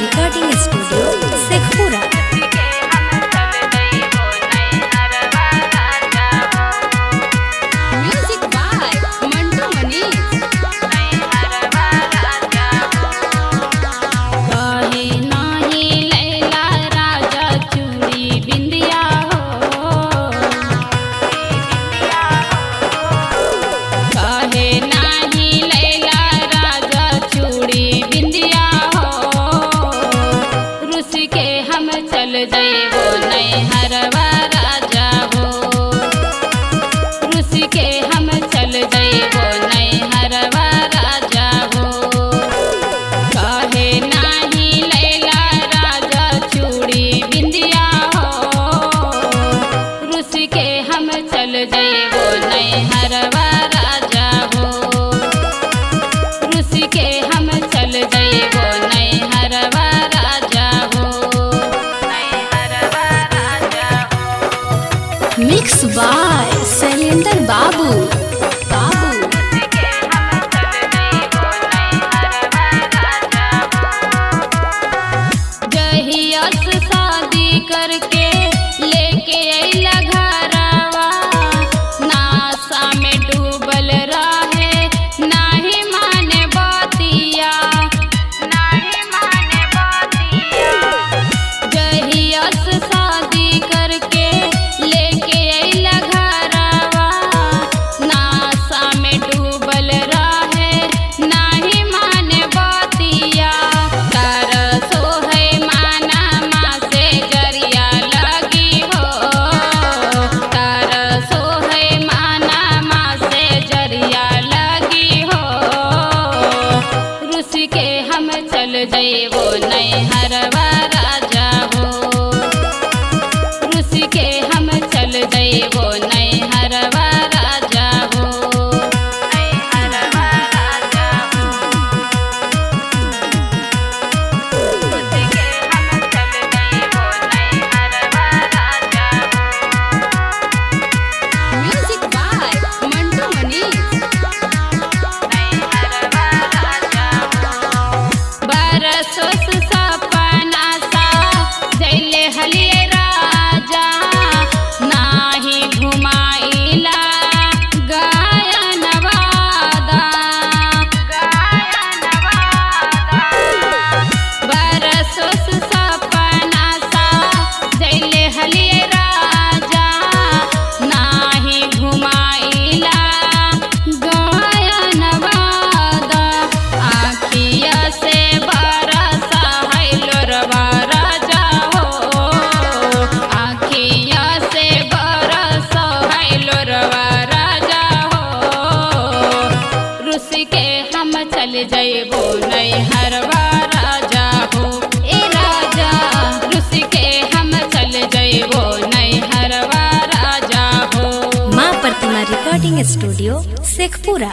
Recording studio Sheikhpura. Music by Mantu Manish. कहे नाही लैला राजा चूड़ी बिंदिया हो, कहे नाही लैला राजा चूड़ी बिंदिया हो, रुस के हम चल जइबो नैहरवा राजा हो, रुस के हम चल जइबो नैहरवा राजा हो। कहे नाही लैला राजा चूड़ी बिंदिया हो, रुस के हम चल जइबो नैहरवा राजा हो, रुस के हम चल जइबो नैहरवा राजा हो, नैहरवा राजा हो। मिक्स बाय शैलेंद्र बाबू। जहियस शादी करके लेके अइला घरवा, नासा में डूबल रहे नाही माने बतिया, नाही माने बतिया। जहियस शादी करके लेके अइला घरवा, नासा में डूबल रहे नाही माने बतिया। तरसो है माना माँ से जरिया लगी हो, तरसो है माना माँ से जरिया लगी हो, रुस के हम चल जइबो नैहरवा राजा हो, रुस के हम चल जइबो नैहरवा राजा हो, नैहरवा राजा हो। Music by Mantu Manish. बरसों से सपना सा जइले हलिए राजा, नाही घुमाइला गायन वादा, गायन वादा। बरसों से सपना सा जइले हलिए राजा, नाही घुमाइला गायन वादा। आँखिया से बरसा है लोरवा राजा हो, आँखिया से बरसा है लोरवा राजा हो, रुस के हम चल जइबो नैहरवा राजा हो, ए राजा रुस के हम चल जइबो नैहरवा राजा हो। माँ प्रतिमा रिकॉर्डिंग स्टूडियो शेखपुरा।